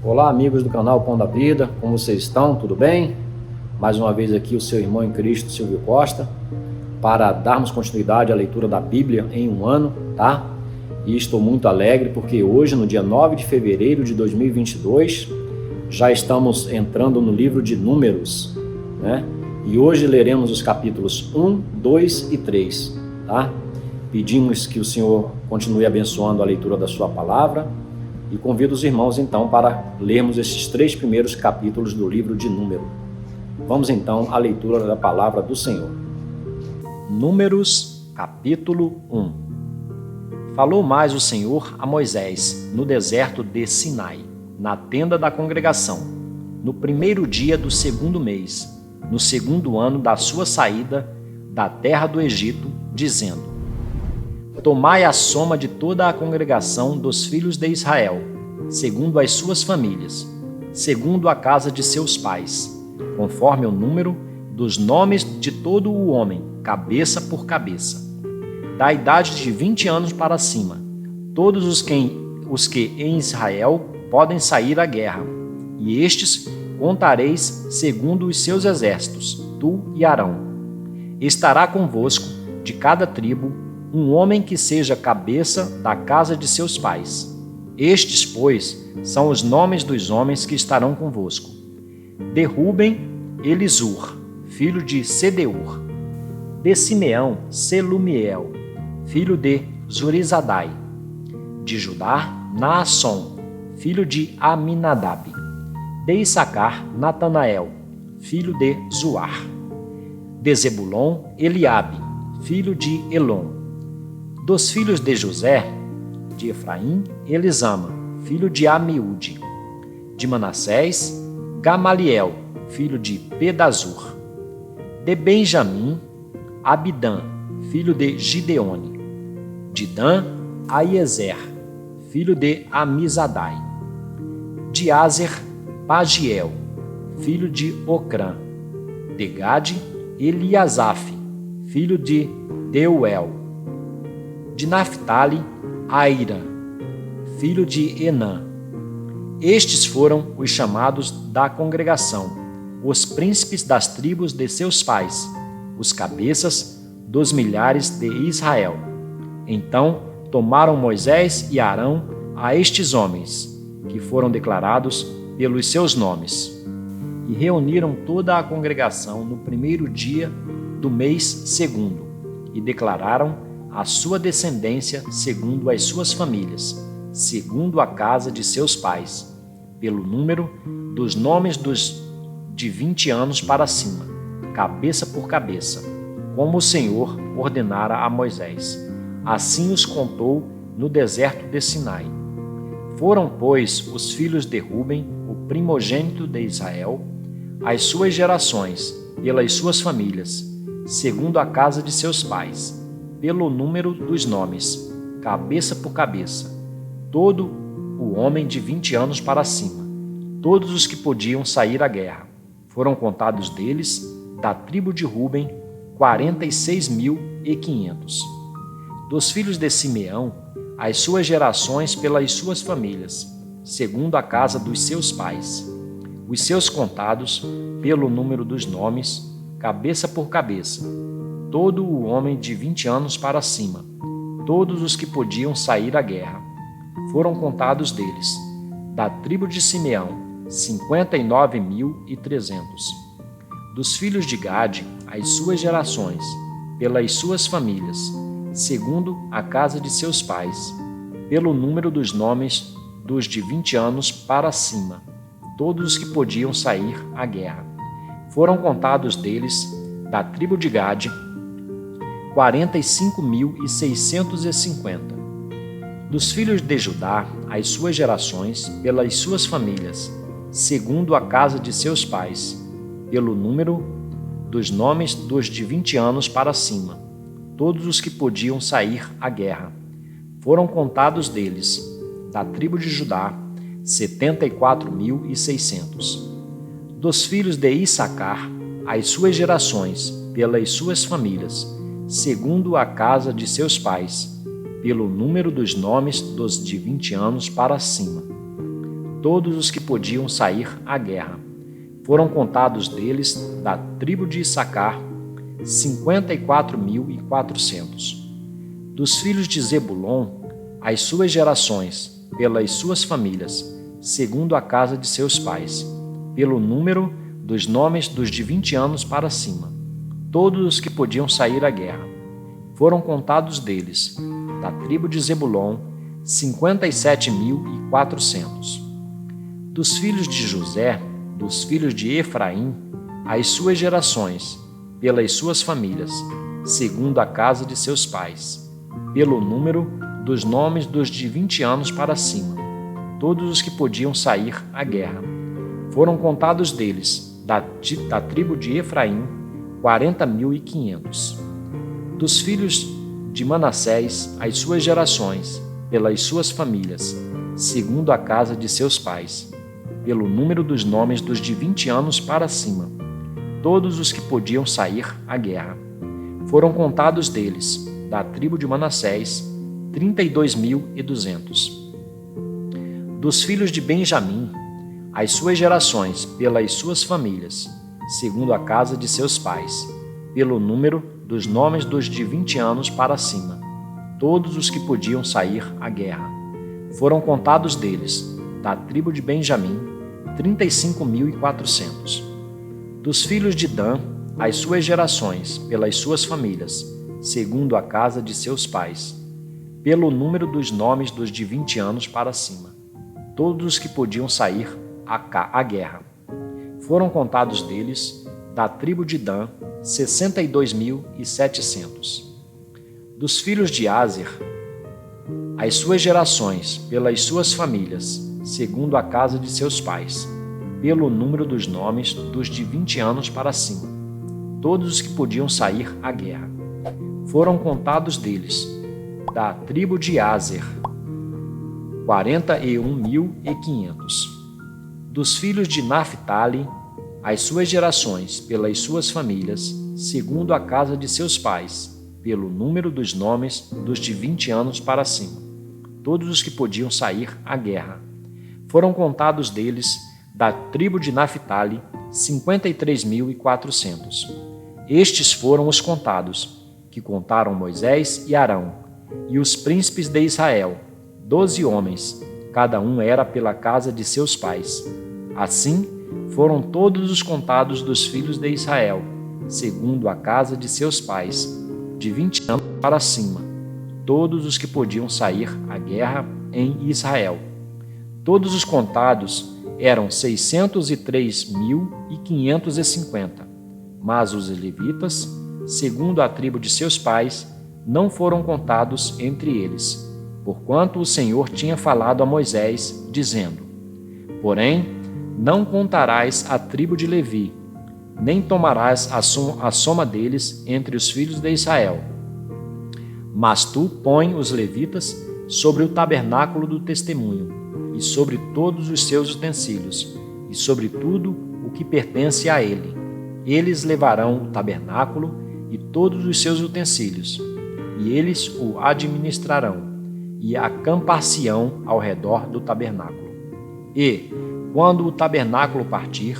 Olá, amigos do canal Pão da Vida, como vocês estão? Tudo bem? Mais uma vez aqui o seu irmão em Cristo, Silvio Costa, para darmos continuidade à leitura da Bíblia em um ano, tá? E estou muito alegre porque hoje, no dia 9 de fevereiro de 2022, já estamos entrando no livro de Números, né? E hoje leremos os capítulos 1, 2 e 3, tá? Pedimos que o Senhor continue abençoando a leitura da sua palavra e convido os irmãos então para lermos esses 3 primeiros capítulos do livro de Números. Vamos então à leitura da palavra do Senhor. Números, capítulo 1. Falou mais o Senhor a Moisés no deserto de Sinai, na tenda da congregação, no primeiro dia do segundo mês, no segundo ano da sua saída da terra do Egito, dizendo: Tomai a soma de toda a congregação dos filhos de Israel, segundo as suas famílias, segundo a casa de seus pais, conforme o número dos nomes de todo o homem, cabeça por cabeça, da idade de 20 anos para cima, todos os que em Israel podem sair à guerra, e estes contareis segundo os seus exércitos, tu e Arão. Estará convosco, de cada tribo, um homem que seja cabeça da casa de seus pais. Estes, pois, são os nomes dos homens que estarão convosco: de Ruben, Elisur, filho de Sedeur; de Simeão, Selumiel, filho de Zurizadai; de Judá, Naasson, filho de Aminadab; de Issacar, Natanael, filho de Zuar; de Zebulon, Eliabe, filho de Elon; dos filhos de José, de Efraim, Elisama, filho de Amiúde; de Manassés, Gamaliel, filho de Pedazur; de Benjamim, Abidã, filho de Gideone; de Dan, Aiezer, filho de Amizadai; de Azer, Pagiel, filho de Ocrã; de Gade, Eliasaf, filho de Deuel; de Naphtali, Aira, filho de Enã. Estes foram os chamados da congregação, os príncipes das tribos de seus pais, os cabeças dos milhares de Israel. Então tomaram Moisés e Arão a estes homens, que foram declarados pelos seus nomes, e reuniram toda a congregação no primeiro dia do mês segundo, e declararam a sua descendência segundo as suas famílias, segundo a casa de seus pais, pelo número dos nomes dos de 20 anos para cima, cabeça por cabeça, como o Senhor ordenara a Moisés. Assim os contou no deserto de Sinai. Foram, pois, os filhos de Ruben, o primogênito de Israel, as suas gerações, pelas suas famílias, segundo a casa de seus pais, pelo número dos nomes, cabeça por cabeça, todo o homem de 20 anos para cima, todos os que podiam sair à guerra. Foram contados deles, da tribo de Ruben, 46.500. Dos filhos de Simeão, as suas gerações pelas suas famílias, segundo a casa dos seus pais, os seus contados, pelo número dos nomes, cabeça por cabeça, todo o homem de 20 anos para cima, todos os que podiam sair à guerra. Foram contados deles, da tribo de Simeão, 59.300. Dos filhos de Gade, as suas gerações, pelas suas famílias, segundo a casa de seus pais, pelo número dos nomes dos de 20 anos para cima, todos os que podiam sair à guerra. Foram contados deles, da tribo de Gade, 45.650. Dos filhos de Judá, as suas gerações, pelas suas famílias, segundo a casa de seus pais, pelo número dos nomes dos de 20 anos para cima, todos os que podiam sair à guerra. Foram contados deles, da tribo de Judá, 74.600. Dos filhos de Issacar, as suas gerações, pelas suas famílias, segundo a casa de seus pais, pelo número dos nomes dos de 20 anos para cima, todos os que podiam sair à guerra. Foram contados deles, da tribo de Issacar, 54.400. Dos filhos de Zebulon, as suas gerações, pelas suas famílias, segundo a casa de seus pais, pelo número dos nomes dos de 20 anos para cima, todos os que podiam sair à guerra. Foram contados deles, da tribo de Zebulon, 57.400. Dos filhos de José, dos filhos de Efraim, as suas gerações, pelas suas famílias, segundo a casa de seus pais, pelo número dos nomes dos de 20 anos para cima, todos os que podiam sair à guerra. Foram contados deles, da tribo de Efraim, 40.500. Dos filhos de Manassés, as suas gerações, pelas suas famílias, segundo a casa de seus pais, pelo número dos nomes dos de 20 anos para cima, todos os que podiam sair à guerra. Foram contados deles, da tribo de Manassés, 32.200. Dos filhos de Benjamim, as suas gerações, pelas suas famílias, segundo a casa de seus pais, pelo número dos nomes dos de 20 anos para cima, todos os que podiam sair à guerra. Foram contados deles, da tribo de Benjamim, 35.400. Dos filhos de Dan, as suas gerações, pelas suas famílias, segundo a casa de seus pais, pelo número dos nomes dos de 20 anos para cima, todos os que podiam sair à guerra. Foram contados deles, da tribo de Dan, 62.700. Dos filhos de Aser, as suas gerações, pelas suas famílias, segundo a casa de seus pais, pelo número dos nomes dos de 20 anos para cima, todos os que podiam sair à guerra. Foram contados deles, da tribo de Aser, 41.500. Dos filhos de Naphtali, as suas gerações, pelas suas famílias, segundo a casa de seus pais, pelo número dos nomes dos de 20 anos para cima, todos os que podiam sair à guerra. Foram contados deles, da tribo de Naphtali, 53.400. Estes foram os contados, que contaram Moisés e Arão, e os príncipes de Israel, 12 homens, cada um era pela casa de seus pais. Assim, foram todos os contados dos filhos de Israel, segundo a casa de seus pais, de 20 anos para cima, todos os que podiam sair à guerra em Israel. Todos os contados eram 603.550, mas os levitas, segundo a tribo de seus pais, não foram contados entre eles, porquanto o Senhor tinha falado a Moisés, dizendo: Porém, não contarás a tribo de Levi, nem tomarás a soma deles entre os filhos de Israel. Mas tu põe os levitas sobre o tabernáculo do testemunho, e sobre todos os seus utensílios, e sobre tudo o que pertence a ele. Eles levarão o tabernáculo e todos os seus utensílios, e eles o administrarão, e acampar-se-ão ao redor do tabernáculo. E, quando o tabernáculo partir,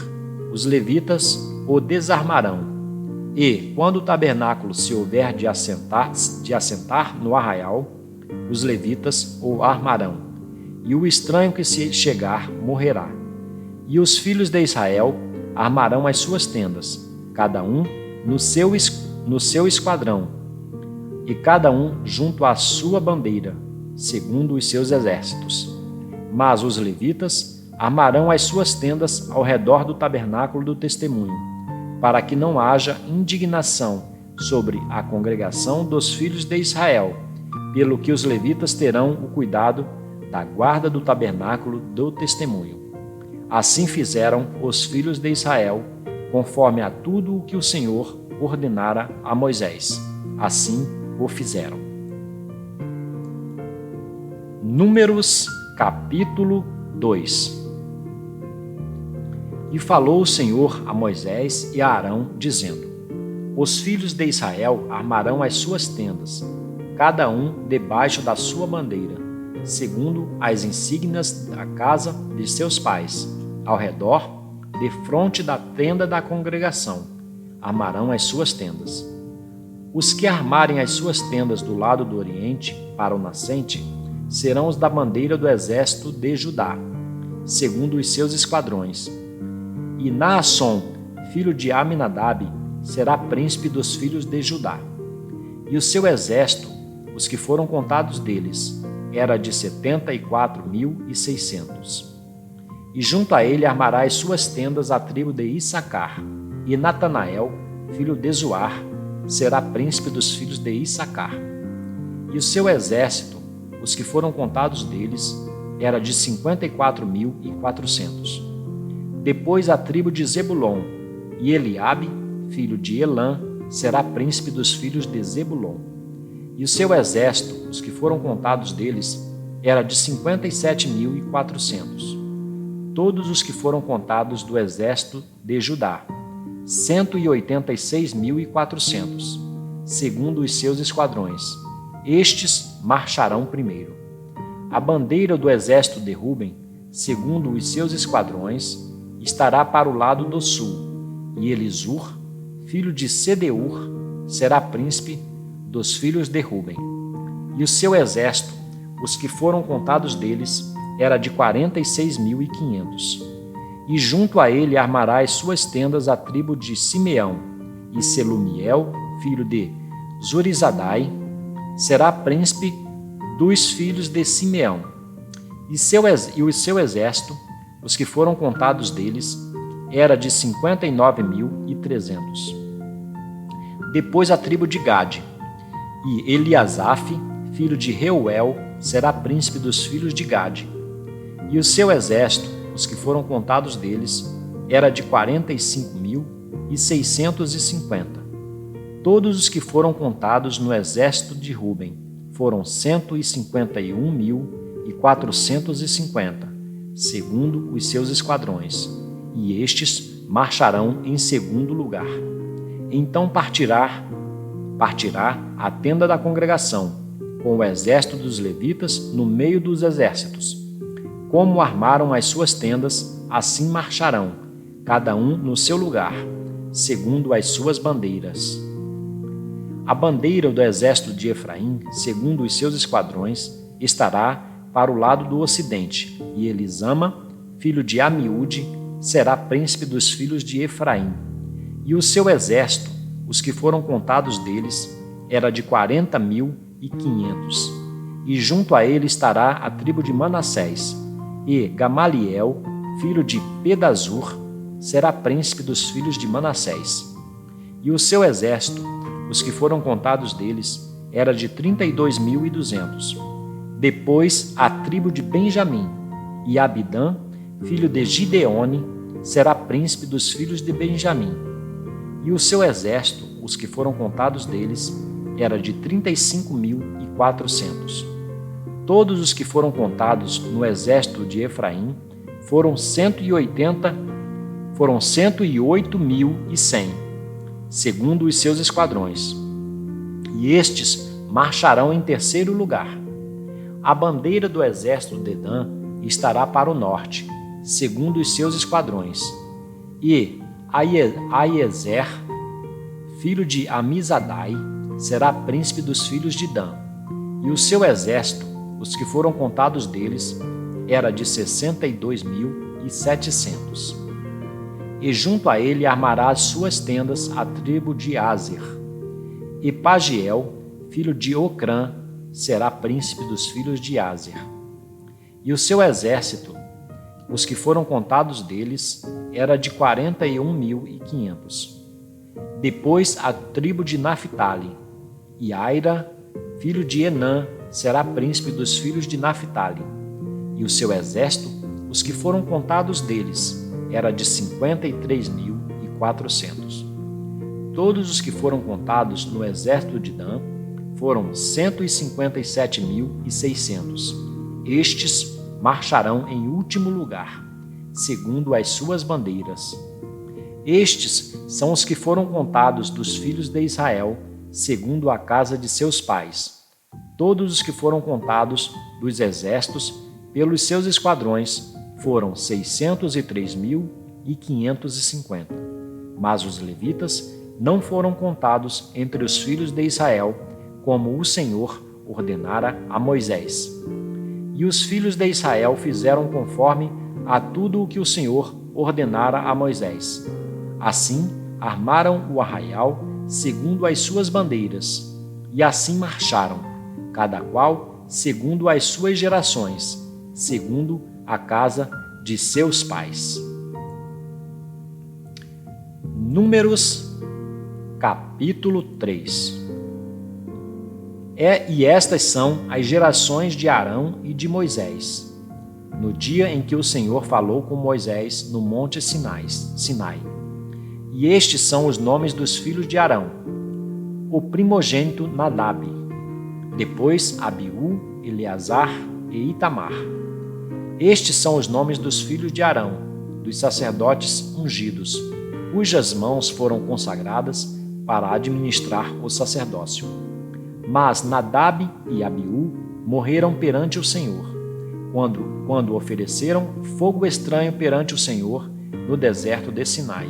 os levitas o desarmarão. E, quando o tabernáculo se houver de assentar no arraial, os levitas o armarão. E o estranho que se chegar morrerá. E os filhos de Israel armarão as suas tendas, cada um no seu esquadrão, e cada um junto à sua bandeira, segundo os seus exércitos. Mas os levitas armarão as suas tendas ao redor do tabernáculo do testemunho, para que não haja indignação sobre a congregação dos filhos de Israel, pelo que os levitas terão o cuidado da guarda do tabernáculo do testemunho. Assim fizeram os filhos de Israel, conforme a tudo o que o Senhor ordenara a Moisés. Assim o fizeram. Números, capítulo 2. E falou o Senhor a Moisés e a Arão, dizendo: Os filhos de Israel armarão as suas tendas, cada um debaixo da sua bandeira, segundo as insígnias da casa de seus pais, ao redor, defronte da tenda da congregação, armarão as suas tendas. Os que armarem as suas tendas do lado do oriente, para o nascente, serão os da bandeira do exército de Judá, segundo os seus esquadrões. E Naasson, filho de Aminadab, será príncipe dos filhos de Judá. E o seu exército, os que foram contados deles, era de 74.600. E junto a ele armará as suas tendas a tribo de Issacar, e Natanael, filho de Zuar, será príncipe dos filhos de Issacar. E o seu exército, os que foram contados deles, era de 54.400. Depois a tribo de Zebulon, e Eliabe, filho de Elã, será príncipe dos filhos de Zebulon. E o seu exército, os que foram contados deles, era de 57.400. Todos os que foram contados do exército de Judá, 186.400, segundo os seus esquadrões. Estes marcharão primeiro. A bandeira do exército de Ruben, segundo os seus esquadrões, estará para o lado do sul, e Elisur, filho de Sedeur, será príncipe dos filhos de Ruben. E o seu exército, os que foram contados deles, era de 46.500. E junto a ele armará as suas tendas a tribo de Simeão, e Selumiel, filho de Zurizadai, será príncipe dos filhos de Simeão. E o seu exército, os que foram contados deles, era de 59.300. Depois a tribo de Gade, e Eliasaf, filho de Reuel, será príncipe dos filhos de Gade. E o seu exército, os que foram contados deles, era de 45.650. Todos os que foram contados no exército de Ruben foram 151.450, segundo os seus esquadrões, e estes marcharão em segundo lugar. Então partirá a tenda da congregação, com o exército dos levitas no meio dos exércitos. Como armaram as suas tendas, assim marcharão, cada um no seu lugar, segundo as suas bandeiras. A bandeira do exército de Efraim, segundo os seus esquadrões, estará para o lado do ocidente, e Elisama, filho de Amiúde, será príncipe dos filhos de Efraim. E o seu exército, os que foram contados deles, era de 40.500. E junto a ele estará a tribo de Manassés, e Gamaliel, filho de Pedazur, será príncipe dos filhos de Manassés. E o seu exército, os que foram contados deles, era de 32.200. Depois a tribo de Benjamim, e Abidã, filho de Gideone, será príncipe dos filhos de Benjamim. E o seu exército, os que foram contados deles, era de 35.400. Todos os que foram contados no exército de Efraim foram 108.100, segundo os seus esquadrões. E estes marcharão em terceiro lugar. A bandeira do exército de Dan estará para o norte, segundo os seus esquadrões. E Aiezer, filho de Amizadai, será príncipe dos filhos de Dan. E o seu exército, os que foram contados deles, era de 62.700. E junto a ele armará as suas tendas a tribo de Azer. E Pagiel, filho de Ocrã, será príncipe dos filhos de Azer. E o seu exército, os que foram contados deles, era de 41.500. Depois a tribo de Naphtali, e Aira, filho de Enã, será príncipe dos filhos de Naphtali. E o seu exército, os que foram contados deles, era de 53.400. Todos os que foram contados no exército de Dan foram 157.600. Estes marcharão em último lugar, segundo as suas bandeiras. Estes são os que foram contados dos filhos de Israel, segundo a casa de seus pais, Todos os que foram contados dos exércitos pelos seus esquadrões foram 603.550. Mas os levitas não foram contados entre os filhos de Israel, como o Senhor ordenara a Moisés. E os filhos de Israel fizeram conforme a tudo o que o Senhor ordenara a Moisés. Assim, armaram o arraial segundo as suas bandeiras, e assim marcharam, cada qual segundo as suas gerações, segundo a casa de seus pais. Números, capítulo 3. E estas são as gerações de Arão e de Moisés, no dia em que o Senhor falou com Moisés no monte Sinai. E estes são os nomes dos filhos de Arão: o primogênito Nadab, depois Abiú, Eleazar e Itamar. Estes são os nomes dos filhos de Arão, dos sacerdotes ungidos, cujas mãos foram consagradas para administrar o sacerdócio. Mas Nadab e Abiú morreram perante o Senhor, quando ofereceram fogo estranho perante o Senhor no deserto de Sinai,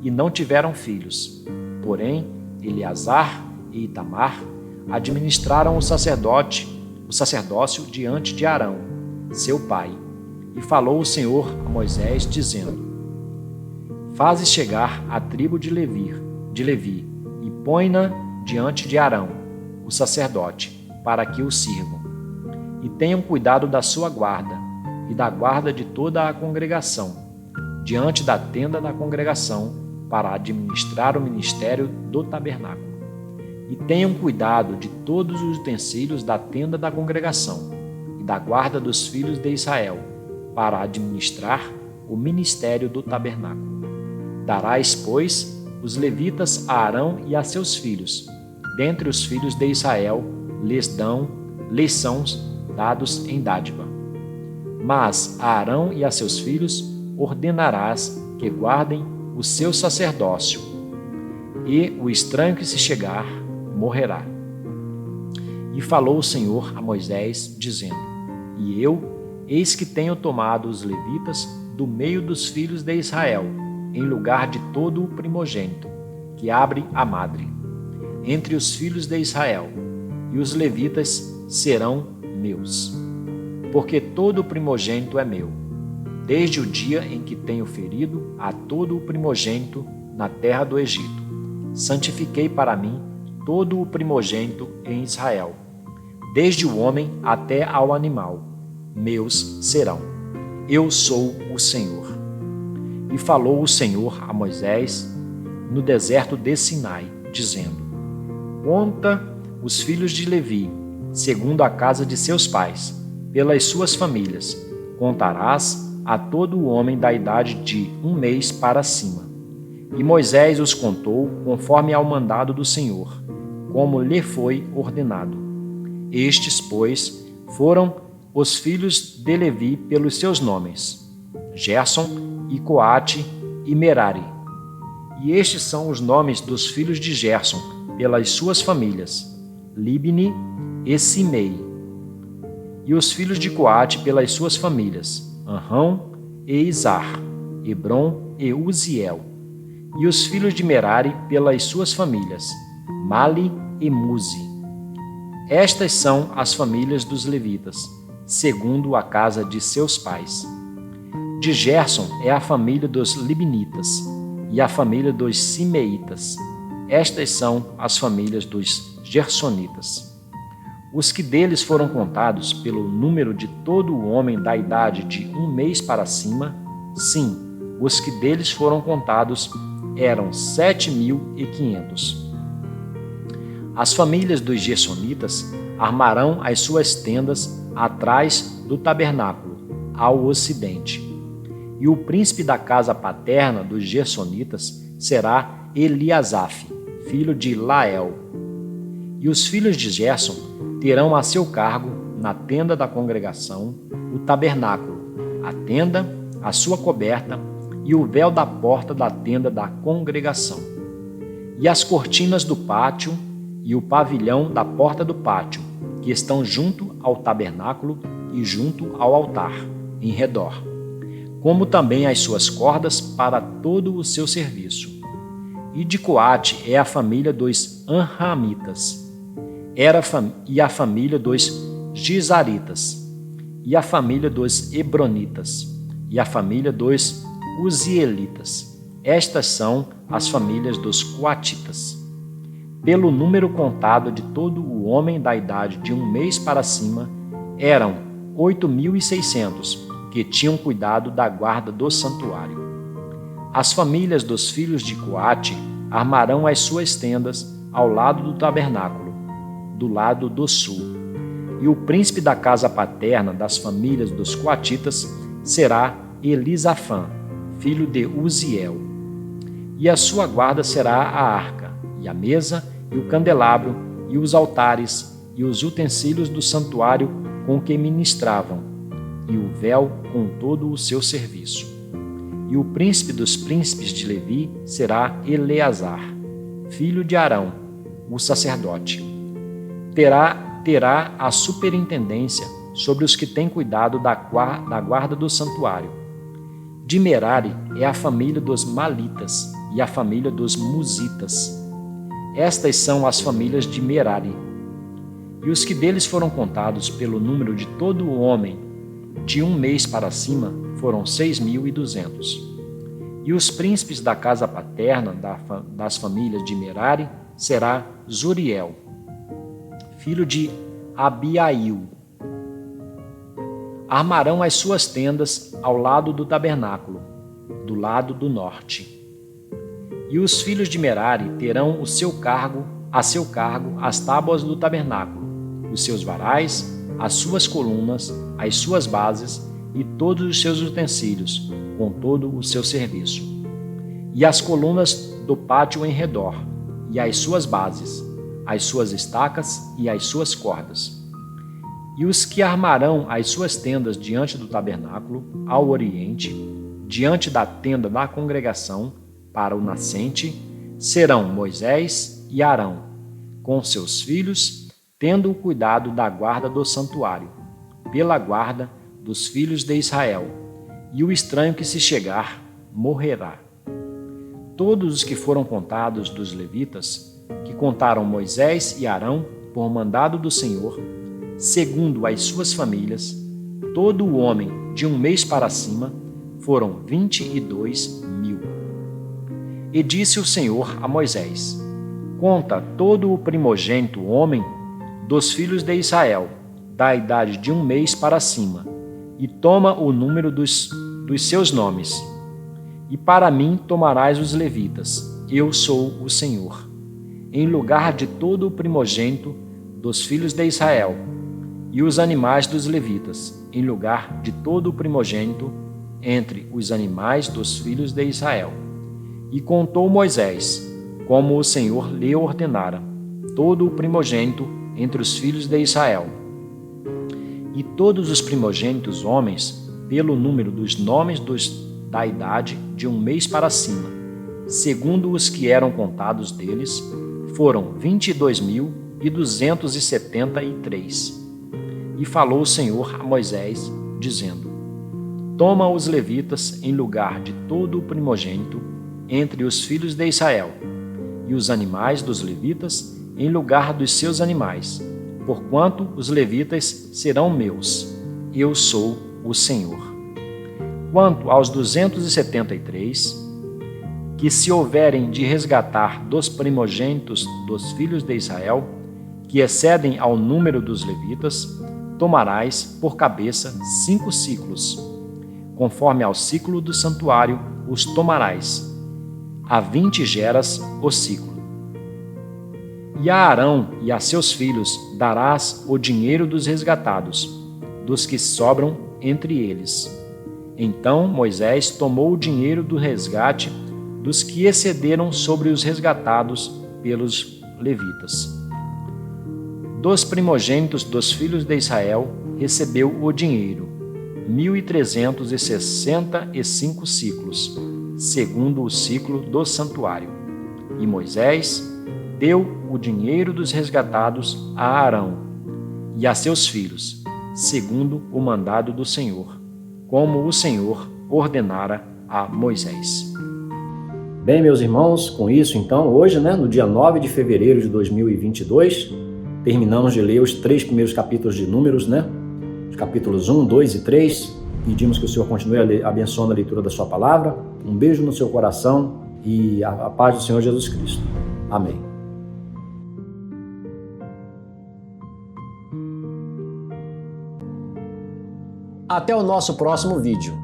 e não tiveram filhos. Porém, Eleazar e Itamar administraram o sacerdócio diante de Arão, seu pai. E falou o Senhor a Moisés, dizendo: Faze chegar a tribo de Levi, e põe-na diante de Arão, o sacerdote, para que o sirvam. E tenham cuidado da sua guarda, e da guarda de toda a congregação, diante da tenda da congregação, para administrar o ministério do tabernáculo. E tenham cuidado de todos os utensílios da tenda da congregação, e da guarda dos filhos de Israel, para administrar o ministério do tabernáculo. Darás, pois, os levitas a Arão e a seus filhos. Dentre os filhos de Israel lhes são dados em dádiva. Mas a Arão e a seus filhos ordenarás que guardem o seu sacerdócio, e o estranho que se chegar morrerá. E falou o Senhor a Moisés, dizendo: E eu, eis que tenho tomado os levitas do meio dos filhos de Israel, em lugar de todo o primogênito, que abre a madre, entre os filhos de Israel, e os levitas serão meus. Porque todo o primogênito é meu, desde o dia em que tenho ferido a todo o primogênito na terra do Egito. Santifiquei para mim todo o primogênito em Israel, desde o homem até ao animal, meus serão. Eu sou o Senhor. E falou o Senhor a Moisés no deserto de Sinai, dizendo: Conta os filhos de Levi, segundo a casa de seus pais, pelas suas famílias. Contarás a todo o homem da idade de 1 mês para cima. E Moisés os contou conforme ao mandado do Senhor, como lhe foi ordenado. Estes, pois, foram os filhos de Levi pelos seus nomes: Gerson, e Coate e Merari. E estes são os nomes dos filhos de Gerson pelas suas famílias: Libni e Simei. E os filhos de Coate pelas suas famílias: Anrão e Izar, Hebron e Uziel. E os filhos de Merari pelas suas famílias: Mali e Muzi. Estas são as famílias dos levitas, segundo a casa de seus pais. De Gerson é a família dos Libnitas, e a família dos Simeitas. Estas são as famílias dos Gersonitas. Os que deles foram contados pelo número de todo o homem da idade de 1 mês para cima, sim, os que deles foram contados eram 7.500. As famílias dos Gersonitas armarão as suas tendas atrás do tabernáculo, ao ocidente. E o príncipe da casa paterna dos Gersonitas será Eliasaf, filho de Lael. E os filhos de Gerson terão a seu cargo, na tenda da congregação, o tabernáculo, a tenda, a sua coberta e o véu da porta da tenda da congregação. E as cortinas do pátio e o pavilhão da porta do pátio, que estão junto ao tabernáculo e junto ao altar, em redor, como também as suas cordas para todo o seu serviço. E de Coate é a família dos Anramitas, e a família dos Gizaritas, e a família dos Hebronitas, e a família dos Uzielitas. Estas são as famílias dos Coatitas. Pelo número contado de todo o homem da idade de 1 mês para cima, eram 8.600 que tinham cuidado da guarda do santuário. As famílias dos filhos de Coate armarão as suas tendas ao lado do tabernáculo, do lado do sul. E o príncipe da casa paterna das famílias dos Coatitas será Elisafã, filho de Uziel. E a sua guarda será a arca, e a mesa, e o candelabro, e os altares, e os utensílios do santuário com que ministravam, e o véu com todo o seu serviço. E o príncipe dos príncipes de Levi será Eleazar, filho de Arão, o sacerdote. Terá a superintendência sobre os que têm cuidado da guarda do santuário. De Merari é a família dos Malitas e a família dos Musitas. Estas são as famílias de Merari. E os que deles foram contados pelo número de todo o homem de 1 mês para cima foram 6.200. E os príncipes da casa paterna das famílias de Merari será Zuriel, filho de Abiail. Armarão as suas tendas ao lado do tabernáculo, do lado do norte. E os filhos de Merari terão a seu cargo as tábuas do tabernáculo, os seus varais, as suas colunas, as suas bases e todos os seus utensílios, com todo o seu serviço. E as colunas do pátio em redor, e as suas bases, as suas estacas e as suas cordas. E os que armarão as suas tendas diante do tabernáculo, ao oriente, diante da tenda da congregação, para o nascente, serão Moisés e Arão, com seus filhos, tendo o cuidado da guarda do santuário, pela guarda dos filhos de Israel, e o estranho que se chegar morrerá. Todos os que foram contados dos levitas, que contaram Moisés e Arão por mandado do Senhor, segundo as suas famílias, todo o homem de 1 mês para cima, foram 22.000. E disse o Senhor a Moisés: conta todo o primogênito homem dos filhos de Israel, da idade de 1 mês para cima, e toma o número dos seus nomes. E para mim tomarás os levitas, eu sou o Senhor, em lugar de todo o primogênito dos filhos de Israel, e os animais dos levitas, em lugar de todo o primogênito entre os animais dos filhos de Israel. E contou Moisés, como o Senhor lhe ordenara, todo o primogênito entre os filhos de Israel. E todos os primogênitos homens, pelo número dos nomes da idade de 1 mês para cima, segundo os que eram contados deles, foram 22.273. E falou o Senhor a Moisés, dizendo: toma os levitas em lugar de todo o primogênito entre os filhos de Israel, e os animais dos levitas em lugar dos seus animais, porquanto os levitas serão meus. Eu sou o Senhor. Quanto aos 273, que se houverem de resgatar dos primogênitos dos filhos de Israel, que excedem ao número dos levitas, tomarás por cabeça 5 ciclos. Conforme ao ciclo do santuário os tomarás, a 20 geras o ciclo. E a Arão e a seus filhos darás o dinheiro dos resgatados, dos que sobram entre eles. Então Moisés tomou o dinheiro do resgate dos que excederam sobre os resgatados pelos levitas. Dos primogênitos dos filhos de Israel recebeu o dinheiro, 1.365 ciclos, segundo o ciclo do santuário. E Moisés deu o dinheiro dos resgatados a Arão, e a seus filhos, segundo o mandado do Senhor, como o Senhor ordenara a Moisés. Bem, meus irmãos, com isso, então, hoje, no dia 9 de fevereiro de 2022, terminamos de ler os 3 primeiros capítulos de Números, Os capítulos 1, 2 e 3. Pedimos que o Senhor continue abençoando a leitura da sua palavra. Um beijo no seu coração e a paz do Senhor Jesus Cristo. Amém. Até o nosso próximo vídeo.